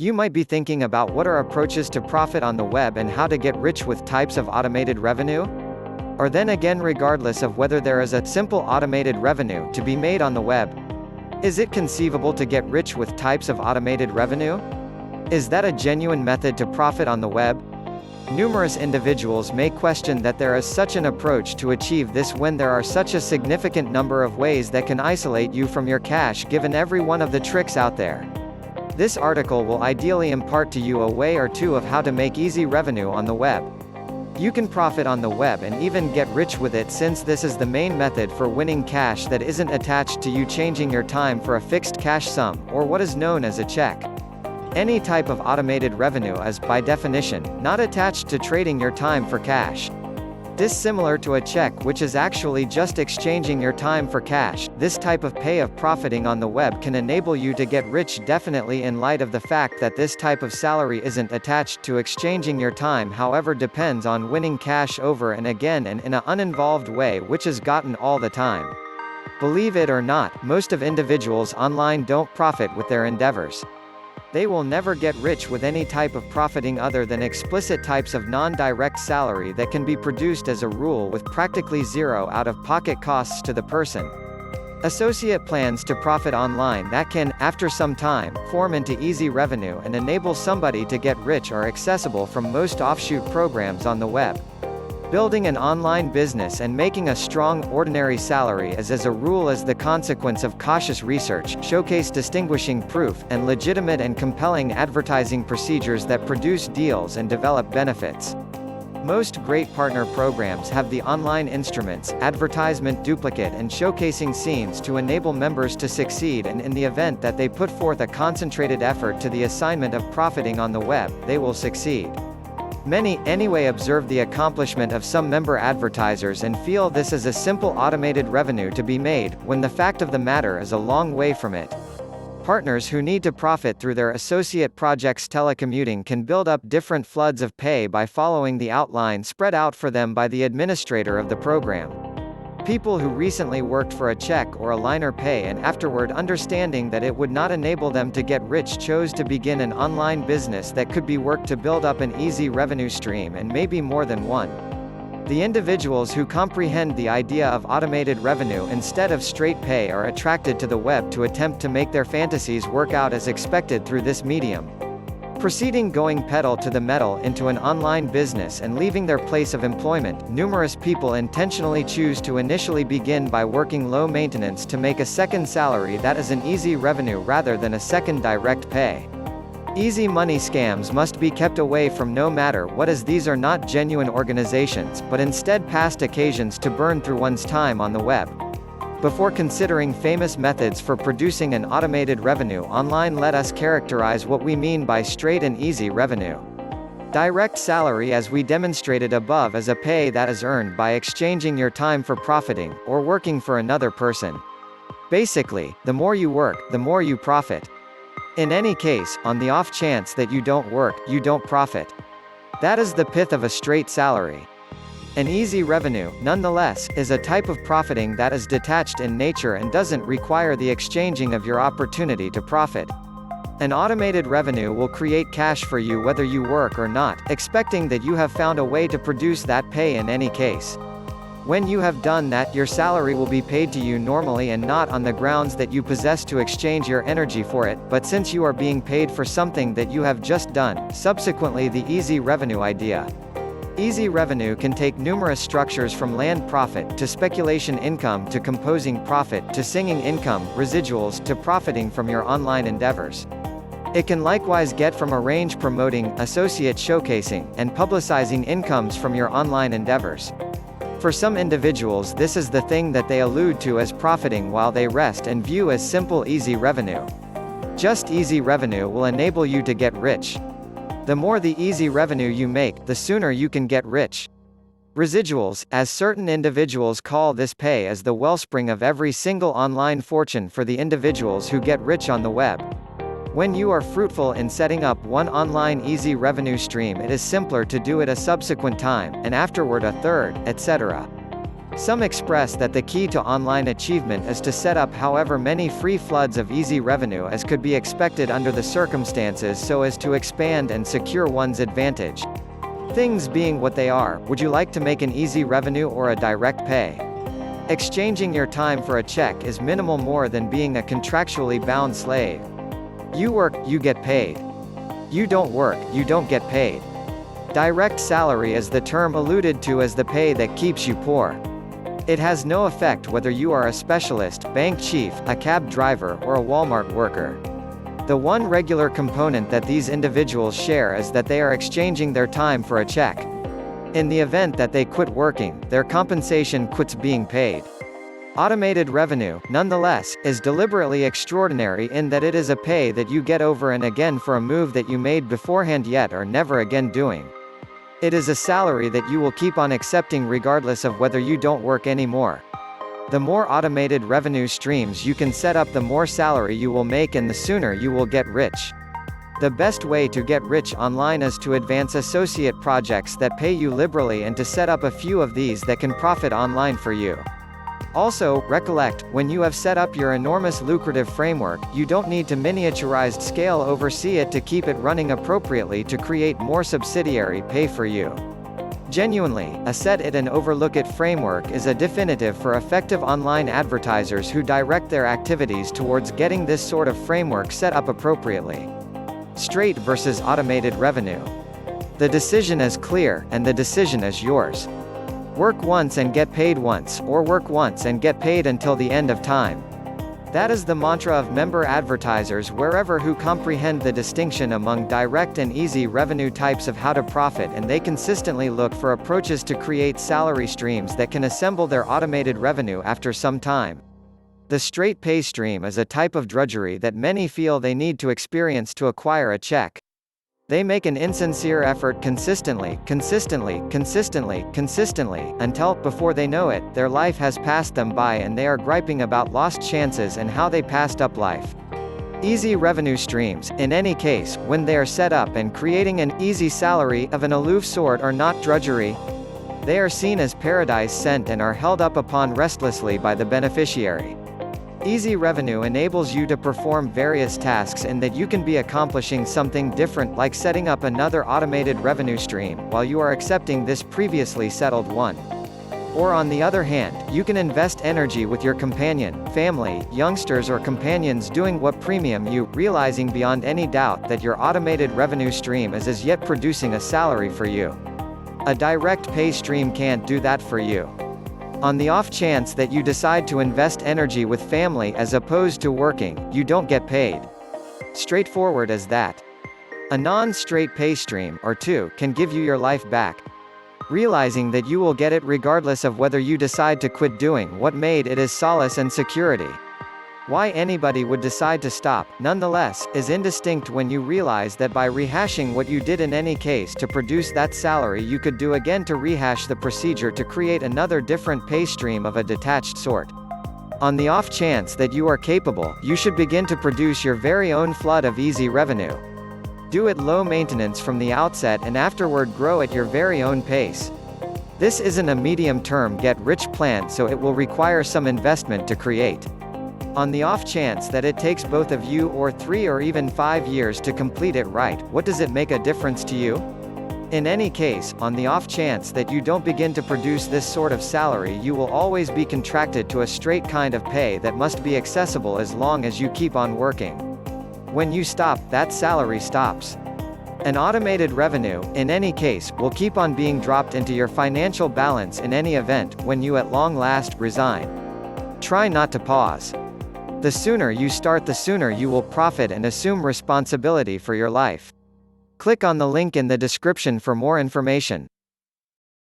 You might be thinking about what are approaches to profit on the web and how to get rich with types of automated revenue? Or then again, regardless of whether there is a simple automated revenue to be made on the web, is it conceivable to get rich with types of automated revenue? Is that a genuine method to profit on the web? Numerous individuals may question that there is such an approach to achieve this when there are such a significant number of ways that can isolate you from your cash given every one of the tricks out there. This article will ideally impart to you a way or two of how to make easy revenue on the web. You can profit on the web and even get rich with it, since this is the main method for winning cash that isn't attached to you changing your time for a fixed cash sum, or what is known as a check. Any type of automated revenue is, by definition, not attached to trading your time for cash. Dissimilar to a check, which is actually just exchanging your time for cash, this type of pay of profiting on the web can enable you to get rich, definitely in light of the fact that this type of salary isn't attached to exchanging your time, however depends on winning cash over and again and in an uninvolved way, which is gotten all the time. Believe it or not, most of individuals online don't profit with their endeavors. They will never get rich with any type of profiting other than explicit types of non-direct salary that can be produced as a rule with practically zero out-of-pocket costs to the person. Associate plans to profit online that can, after some time, form into easy revenue and enable somebody to get rich are accessible from most offshoot programs on the web. Building an online business and making a strong, ordinary salary is as a rule as the consequence of cautious research, showcase distinguishing proof, and legitimate and compelling advertising procedures that produce deals and develop benefits. Most great partner programs have the online instruments, advertisement duplicate and showcasing scenes to enable members to succeed, and in the event that they put forth a concentrated effort to the assignment of profiting on the web, they will succeed. Many, anyway, observe the accomplishment of some member advertisers and feel this is a simple automated revenue to be made, when the fact of the matter is a long way from it. Partners who need to profit through their associate projects telecommuting can build up different floods of pay by following the outline spread out for them by the administrator of the program. People who recently worked for a check or a liner pay and afterward, understanding that it would not enable them to get rich, chose to begin an online business that could be worked to build up an easy revenue stream, and maybe more than one. The individuals who comprehend the idea of automated revenue instead of straight pay are attracted to the web to attempt to make their fantasies work out as expected through this medium. Proceeding going pedal to the metal into an online business and leaving their place of employment, numerous people intentionally choose to initially begin by working low maintenance to make a second salary that is an easy revenue rather than a second direct pay. Easy money scams must be kept away from no matter what, as these are not genuine organizations, but instead past occasions to burn through one's time on the web. Before considering famous methods for producing an automated revenue online, let us characterize what we mean by straight and easy revenue. Direct salary, as we demonstrated above, is a pay that is earned by exchanging your time for profiting, or working for another person. Basically, the more you work, the more you profit. In any case, on the off chance that you don't work, you don't profit. That is the pith of a straight salary. An easy revenue, nonetheless, is a type of profiting that is detached in nature and doesn't require the exchanging of your opportunity to profit. An automated revenue will create cash for you whether you work or not, expecting that you have found a way to produce that pay in any case. When you have done that, your salary will be paid to you normally and not on the grounds that you possess to exchange your energy for it, but since you are being paid for something that you have just done. Subsequently, the easy revenue idea. Easy revenue can take numerous structures, from land profit to speculation income to composing profit to singing income, residuals to profiting from your online endeavors. It can likewise get from arrange promoting, associate showcasing, and publicizing incomes from your online endeavors. For some individuals, this is the thing that they allude to as profiting while they rest and view as simple easy revenue. Just easy revenue will enable you to get rich. The more the easy revenue you make, the sooner you can get rich. Residuals, as certain individuals call this pay, is the wellspring of every single online fortune for the individuals who get rich on the web. When you are fruitful in setting up one online easy revenue stream, it is simpler to do it a subsequent time, and afterward a third, etc. Some express that the key to online achievement is to set up however many free floods of easy revenue as could be expected under the circumstances so as to expand and secure one's advantage. Things being what they are, would you like to make an easy revenue or a direct pay? Exchanging your time for a check is minimal more than being a contractually bound slave. You work, you get paid. You don't work, you don't get paid. Direct salary is the term alluded to as the pay that keeps you poor. It has no effect whether you are a specialist, bank chief, a cab driver, or a Walmart worker. The one regular component that these individuals share is that they are exchanging their time for a check. In the event that they quit working, their compensation quits being paid. Automated revenue, nonetheless, is deliberately extraordinary in that it is a pay that you get over and again for a move that you made beforehand yet are never again doing. It is a salary that you will keep on accepting regardless of whether you don't work anymore. The more automated revenue streams you can set up, the more salary you will make and the sooner you will get rich. The best way to get rich online is to advance associate projects that pay you liberally and to set up a few of these that can profit online for you. Also, recollect, when you have set up your enormous lucrative framework, you don't need to miniaturized scale oversee it to keep it running appropriately to create more subsidiary pay for you. Genuinely, a set it and overlook it framework is a definitive for effective online advertisers who direct their activities towards getting this sort of framework set up appropriately. Straight versus automated revenue. The decision is clear, and the decision is yours. Work once and get paid once, or work once and get paid until the end of time. That is the mantra of member advertisers wherever who comprehend the distinction among direct and easy revenue types of how to profit, and they consistently look for approaches to create salary streams that can assemble their automated revenue after some time. The straight pay stream is a type of drudgery that many feel they need to experience to acquire a check. They make an insincere effort consistently, until, before they know it, their life has passed them by and they are griping about lost chances and how they passed up life. Easy revenue streams, in any case, when they are set up and creating an easy salary of an aloof sort, are not drudgery. They are seen as paradise sent and are held up upon restlessly by the beneficiary. Easy revenue enables you to perform various tasks in that you can be accomplishing something different, like setting up another automated revenue stream, while you are accepting this previously settled one. Or on the other hand, you can invest energy with your companion, family, youngsters or companions doing what premium you, realizing beyond any doubt that your automated revenue stream is as yet producing a salary for you. A direct pay stream can't do that for you. On the off chance that you decide to invest energy with family as opposed to working, you don't get paid. Straightforward as that. A non-straight pay stream, or two, can give you your life back. Realizing that you will get it regardless of whether you decide to quit doing what made it as solace and security. Why anybody would decide to stop, nonetheless, is indistinct when you realize that by rehashing what you did in any case to produce that salary, you could do again to rehash the procedure to create another different pay stream of a detached sort. On the off chance that you are capable, you should begin to produce your very own flood of easy revenue. Do it low maintenance from the outset and afterward grow at your very own pace. This isn't a medium-term get-rich plan, so it will require some investment to create. On the off chance that it takes both of you or 3 or even 5 years to complete it right, what does it make a difference to you? In any case, on the off chance that you don't begin to produce this sort of salary, you will always be contracted to a straight kind of pay that must be accessible as long as you keep on working. When you stop, that salary stops. An automated revenue, in any case, will keep on being dropped into your financial balance in any event, when you at long last resign. Try not to pause. The sooner you start, the sooner you will profit and assume responsibility for your life. Click on the link in the description for more information.